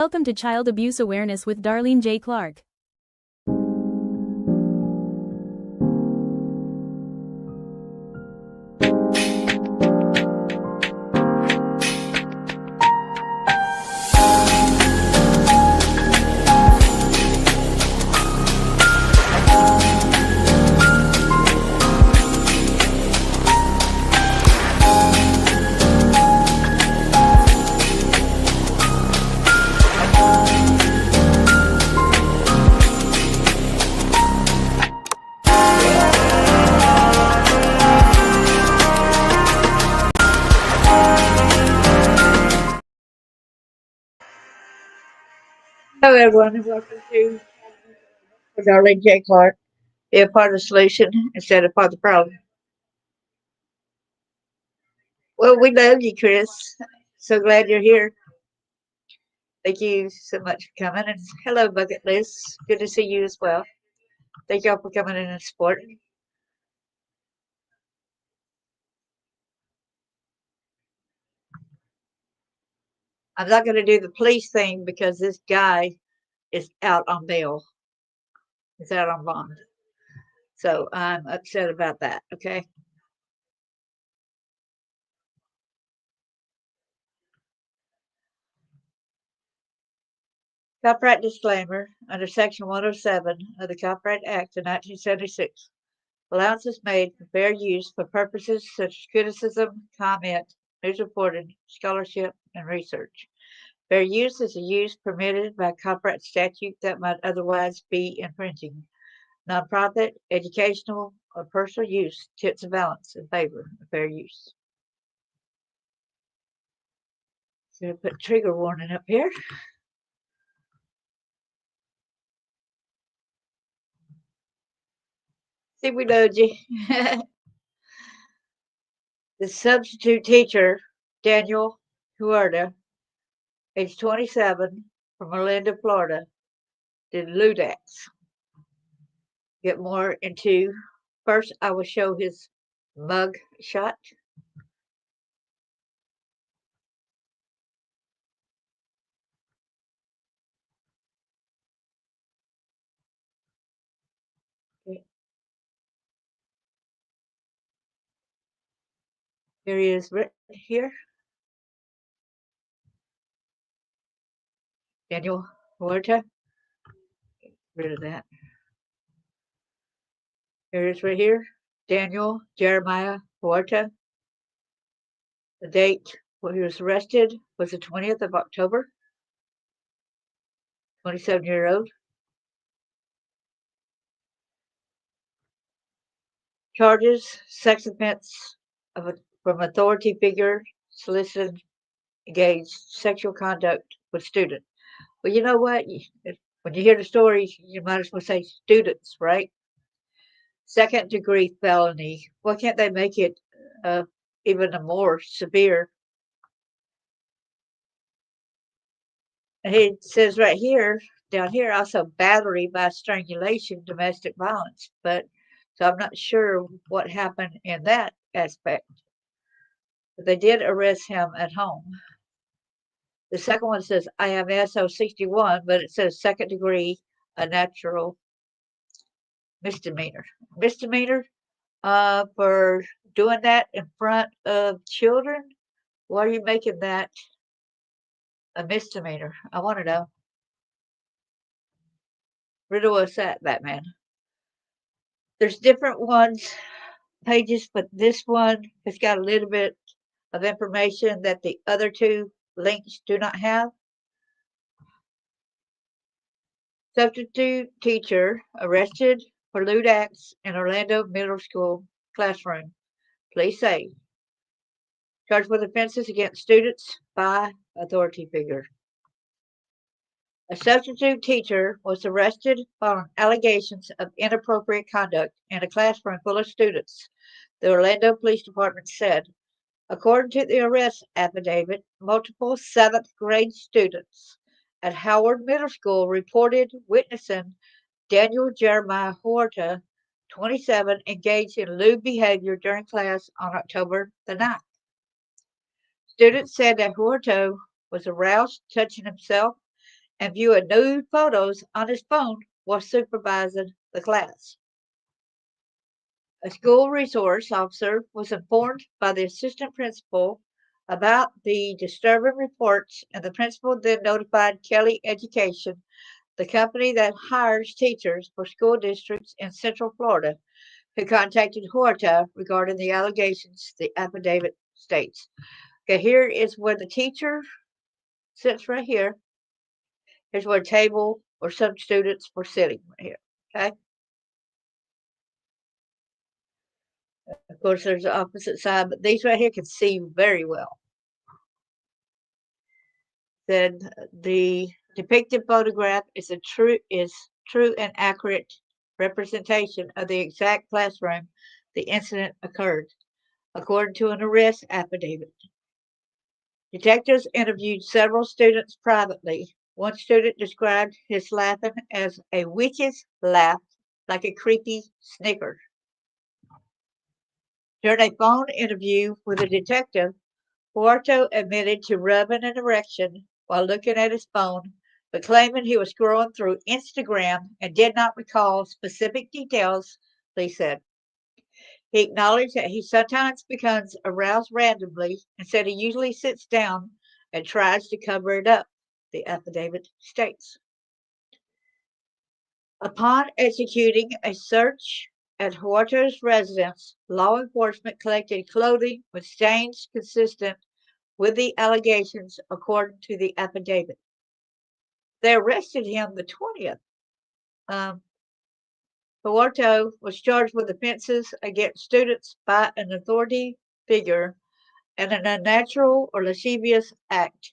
Welcome to Child Abuse Awareness with Darlene J. Clark. Hello, everyone, and welcome to Darlene J. Clark. Be a part of the solution instead of part of the problem. Well, we love you, Chris. So glad you're here. Thank you so much for coming. And hello, Bucket List. Good to see you as well. Thank y'all for coming in and supporting. I'm not going to do the police thing because this guy is out on bail. He's out on bond. So I'm upset about that, okay? Copyright disclaimer. Under Section 107 of the Copyright Act of 1976, allowance is made for fair use for purposes such as criticism, comment, news reporting, scholarship, and research. Fair use is a use permitted by copyright statute that might otherwise be infringing. Nonprofit, educational, or personal use tips the balance in favor of fair use. So I put trigger warning up here. See, we know you. The substitute teacher, Daniel Huerta, age 27, from Orlando, Florida, did Lewd Acts. Get more into. First, I will show his mug shot. Okay. Here he is right here. Daniel Huerta. Get rid of that. Here it is right here. Daniel Jeremiah Huerta. The date when he was arrested was the 20th of October. 27-year-old. Charges, sex offense from authority figure, solicited, engaged, sexual conduct with student. Well, you know what? When you hear the story, you might as well say students, right? Second degree felony. Why can't they make it even a more severe? And he says right here, down here, also battery by strangulation, domestic violence. But so I'm not sure what happened in that aspect. But they did arrest him at home. The second one says IMS 061, but it says second degree, a natural misdemeanor. Misdemeanor for doing that in front of children. Why are you making that a misdemeanor? I want to know. Riddle us that, Batman. There's different ones, pages, but this one has got a little bit of information that the other two links do not have. Substitute teacher arrested for lewd acts in Orlando Middle School classroom. Police say. Charged with offenses against students by authority figure. A substitute teacher was arrested on allegations of inappropriate conduct in a classroom full of students, the Orlando Police Department said. According to the arrest affidavit, multiple 7th grade students at Howard Middle School reported witnessing Daniel Jeremiah Huerta, 27, engaged in lewd behavior during class on October the 9th. Students said that Huerta was aroused, touching himself, and viewing nude photos on his phone while supervising the class. A school resource officer was informed by the assistant principal about the disturbing reports, and the principal then notified Kelly Education, the company that hires teachers for school districts in Central Florida, who contacted Huerta regarding the allegations, the affidavit states. Okay, here is where the teacher sits right here. Here's where a table or some students were sitting right here. Okay. Of course, there's the opposite side, but these right here can see very well. Then the depicted photograph is true and accurate representation of the exact classroom the incident occurred, according to an arrest affidavit. Detectives interviewed several students privately. One student described his laughing as a witch's laugh, like a creepy snicker. During a phone interview with a detective, Huerta admitted to rubbing an erection while looking at his phone, but claiming he was scrolling through Instagram and did not recall specific details, police said. He acknowledged that he sometimes becomes aroused randomly and said he usually sits down and tries to cover it up, the affidavit states. Upon executing a search at Huerta's residence, law enforcement collected clothing with stains consistent with the allegations, according to the affidavit. They arrested him the 20th. Huerta was charged with offenses against students by an authority figure and an unnatural or lascivious act.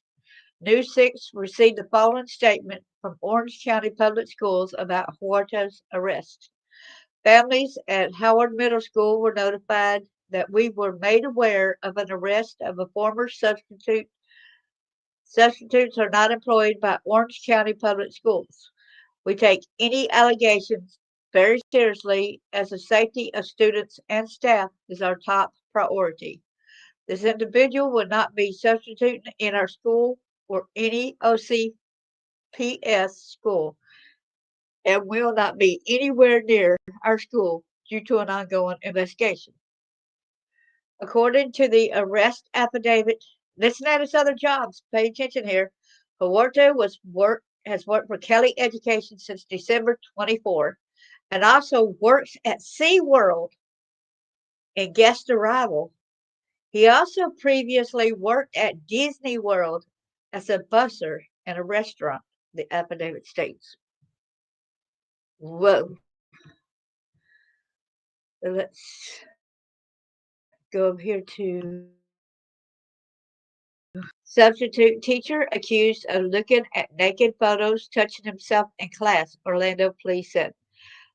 News 6 received the following statement from Orange County Public Schools about Huerta's arrest. Families at Howard Middle School were notified that we were made aware of an arrest of a former substitute. Substitutes are not employed by Orange County Public Schools. We take any allegations very seriously, as the safety of students and staff is our top priority. This individual will not be substituting in our school or any OCPS school, and will not be anywhere near our school due to an ongoing investigation. According to the arrest affidavit, listen at his other jobs. Pay attention here. Huerta has worked for Kelly Education since December 24, and also works at SeaWorld in guest arrival. He also previously worked at Disney World as a busser in a restaurant, the affidavit states. Whoa. Let's go up here to substitute teacher accused of looking at naked photos, touching himself in class, Orlando police said.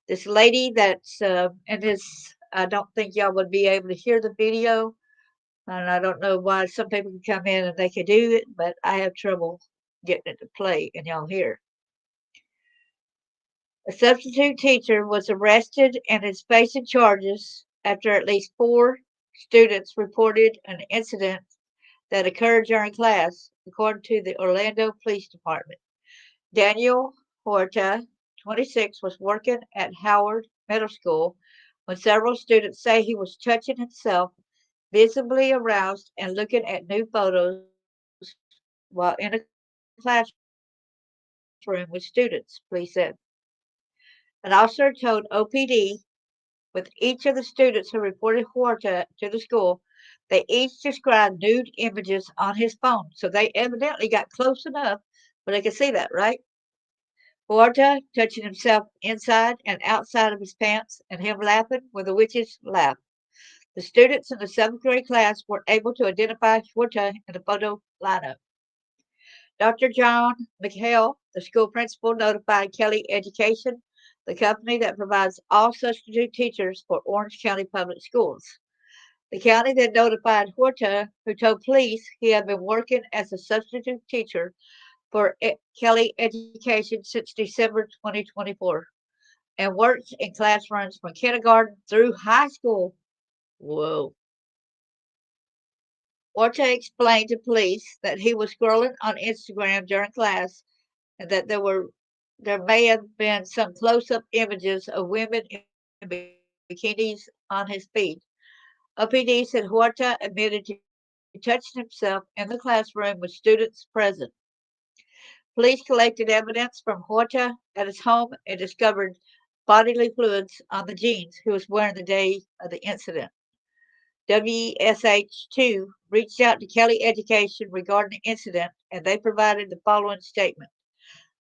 This lady that's in this, I don't think y'all would be able to hear the video. And I don't know why some people can come in and they can do it, but I have trouble getting it to play and y'all hear. A substitute teacher was arrested and is facing charges after at least 4 students reported an incident that occurred during class, according to the Orlando Police Department. Daniel Huerta, 26, was working at Howard Middle School when several students say he was touching himself, visibly aroused, and looking at new photos while in a classroom with students, police said. An officer told OPD with each of the students who reported Huerta to the school, they each described nude images on his phone. So they evidently got close enough where they could see that, right? Huerta touching himself inside and outside of his pants, and him laughing with a witch's laugh. The students in the 7th grade class were able to identify Huerta in the photo lineup. Dr. John McHale, the school principal, notified Kelly Education, the company that provides all substitute teachers for Orange County Public Schools. The county then notified Huerta, who told police he had been working as a substitute teacher for Kelly Education since December 2024 and worked in classrooms from kindergarten through high school. Whoa. Huerta explained to police that he was scrolling on Instagram during class and that there may have been some close-up images of women in bikinis on his feed. OPD said Huerta admitted to touching himself in the classroom with students present. Police collected evidence from Huerta at his home and discovered bodily fluids on the jeans he was wearing the day of the incident. WSH2 reached out to Kelly Education regarding the incident, and they provided the following statement.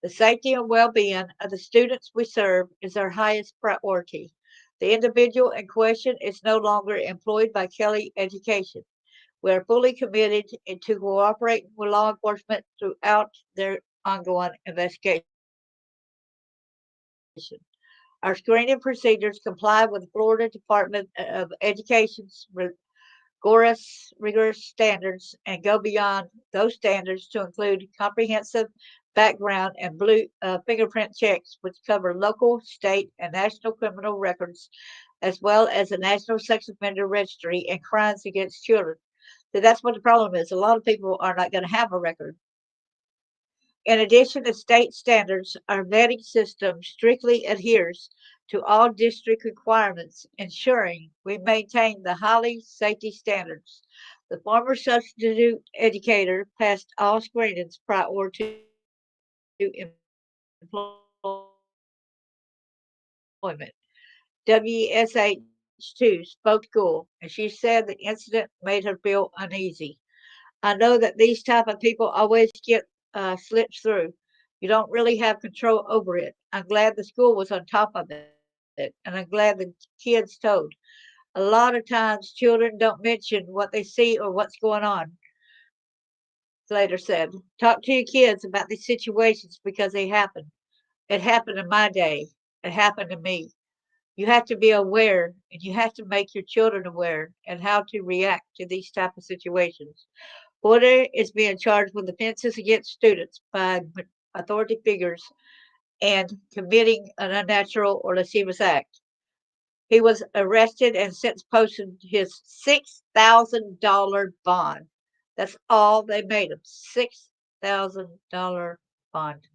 The safety and well-being of the students we serve is our highest priority. The individual in question is no longer employed by Kelly Education. We are fully committed to cooperating with law enforcement throughout their ongoing investigation. Our screening procedures comply with the Florida Department of Education's rigorous standards and go beyond those standards to include comprehensive background and fingerprint checks, which cover local, state, and national criminal records, as well as the National Sex Offender Registry and crimes against children. So that's what the problem is. A lot of people are not going to have a record. In addition to state standards, our vetting system strictly adheres to all district requirements, ensuring we maintain the highly safety standards. The former substitute educator passed all screenings prior to employment. WSH2 spoke to the school, and she said the incident made her feel uneasy. I know that these type of people always get slips through. You don't really have control over it. I'm glad the school was on top of it, and I'm glad the kids told. A lot of times, children don't mention what they see or what's going on. Slater said, "Talk to your kids about these situations because they happen. It happened in my day. It happened to me. You have to be aware, and you have to make your children aware and how to react to these type of situations." Porter is being charged with offenses against students by authority figures and committing an unnatural or lascivious act. He was arrested and since posted his $6,000 bond. That's all they made him, $6,000 bond.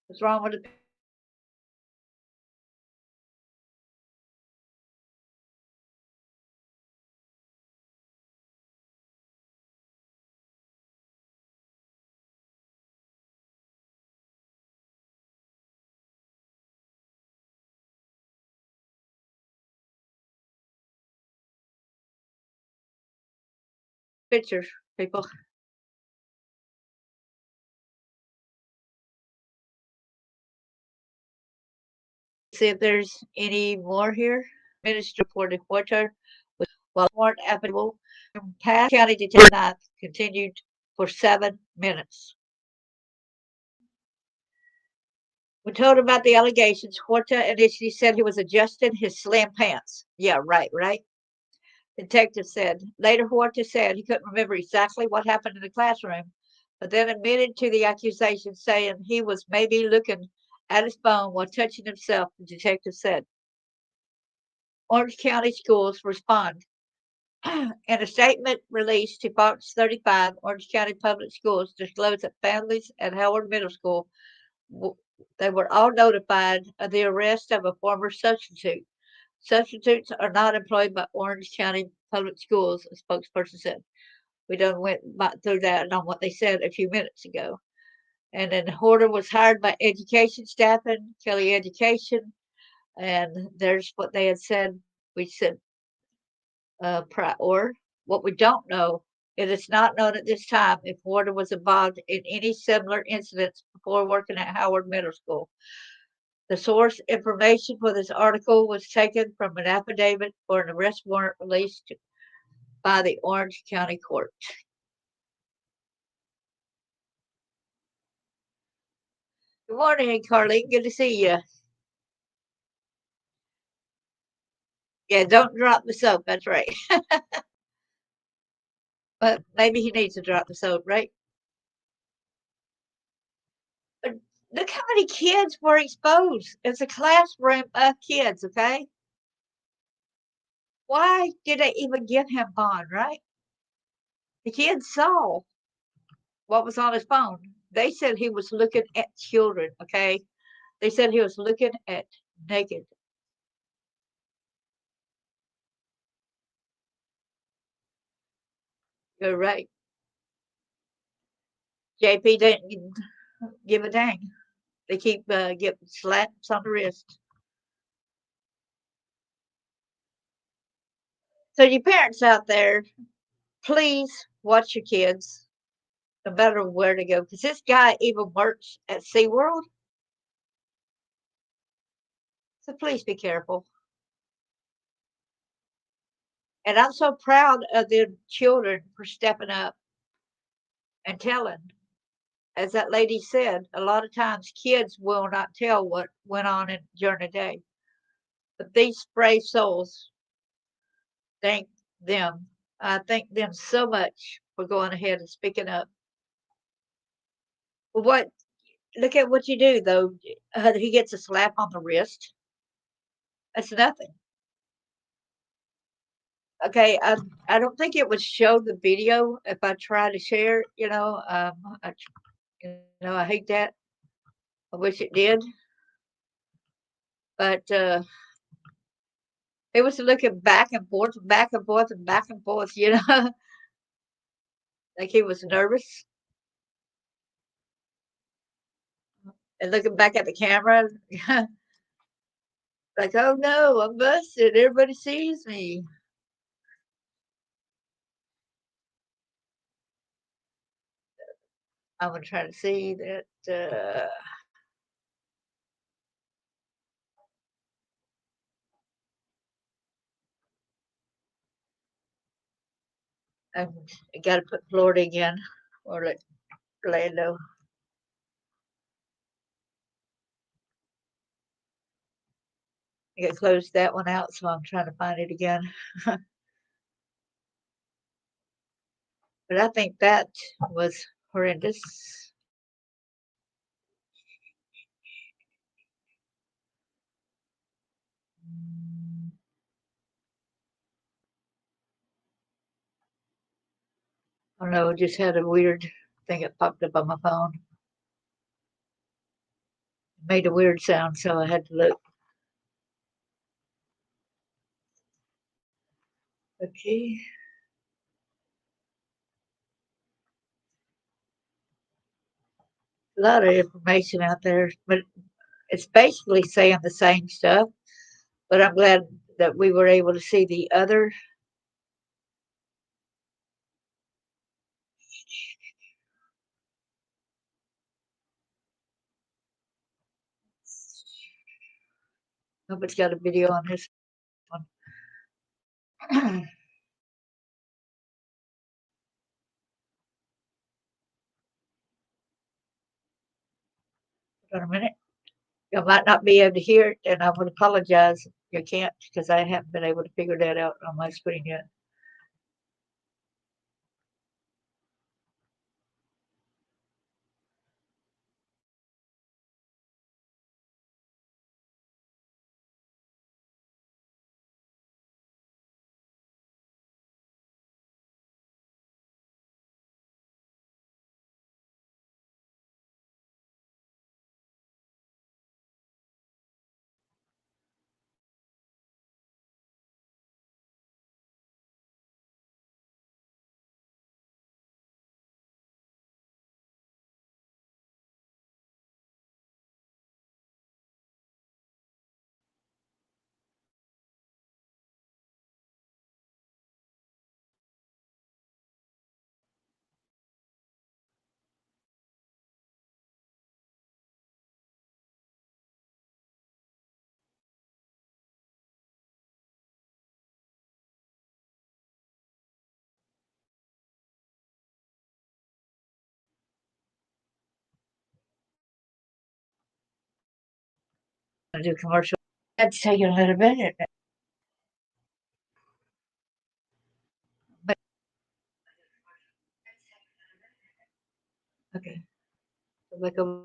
What's wrong with the pictures, people? See if there's any more here. Minister reported Huerta was while warrant applicable. Past County Detective 9 continued for 7 minutes. When told about the allegations, Huerta initially said he was adjusting his slim pants. Yeah, right, right. Detective said. Later, Huerta said he couldn't remember exactly what happened in the classroom, but then admitted to the accusation, saying he was maybe looking at his phone while touching himself, the detective said. Orange County schools respond. In a statement released to Fox 35, Orange County Public Schools disclosed that families at Howard Middle School they were all notified of the arrest of a former substitute. Substitutes are not employed by Orange County Public Schools, a spokesperson said. We done went through that on what they said a few minutes ago. And then Horter was hired by education staffing, Kelly Education, and there's what they had said. We said or what we don't know, it is not known at this time if Horter was involved in any similar incidents before working at Howard Middle School. The source information for this article was taken from an affidavit for an arrest warrant released by the Orange County Court. Good morning, Carlene. Good to see you. Yeah, don't drop the soap. That's right. But maybe he needs to drop the soap, right? But look how many kids were exposed. It's a classroom of kids, okay? Why did they even give him bond, right? The kids saw what was on his phone. They said he was looking at children, okay? They said he was looking at naked. You're right. JP didn't give a dang. They keep getting slaps on the wrist. So you parents out there, please watch your kids, no matter where to go, because this guy even works at SeaWorld. So please be careful. And I'm so proud of the children for stepping up and telling. As that lady said, a lot of times kids will not tell what went on during the day. But these brave souls, thank them. I thank them so much for going ahead and speaking up. But what? Look at what you do, though. He gets a slap on the wrist. That's nothing. Okay, I don't think it would show the video if I try to share. I hate that. I wish it did, but it was looking back and forth, back and forth, and back and forth. Like he was nervous and looking back at the camera, like, "Oh no, I'm busted. Everybody sees me." I'm gonna try to see that. I got to put Florida again, or like Orlando. I got to close that one out, so I'm trying to find it again. But I think that was horrendous. I don't know, it just had a weird thing that popped up on my phone. It made a weird sound, so I had to look. Okay. A lot of information out there, but it's basically saying the same stuff. But I'm glad that we were able to see the other. Nobody's got a video on this one. Hold on a minute. You might not be able to hear it, and I would apologize. You can't because I haven't been able to figure that out on my screen yet. I do commercial. That's taking a little bit. But okay. Like a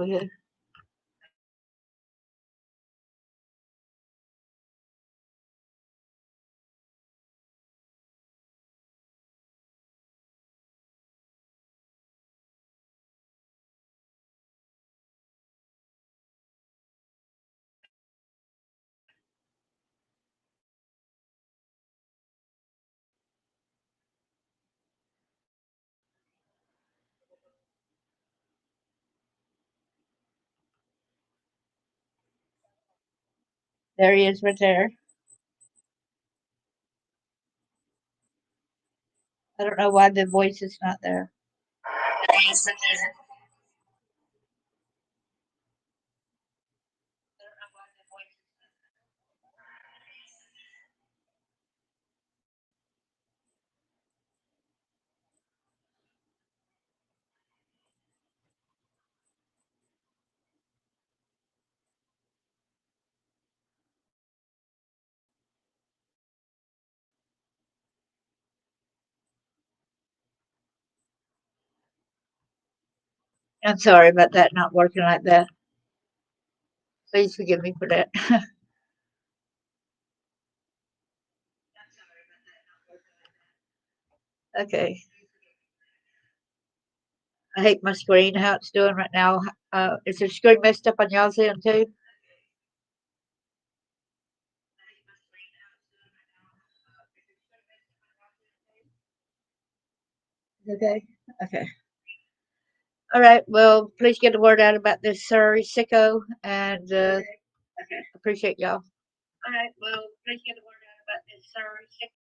Okay. There he is right there. I don't know why the voice is not there. I'm sorry about that not working like that. Please forgive me for that. Okay. I hate my screen, how it's doing right now. Is the screen messed up on y'all's end too? Okay. Okay. All right. Well, please get the word out about this sorry sicko, and appreciate y'all. All right. Well, please get the word out about this sorry sicko.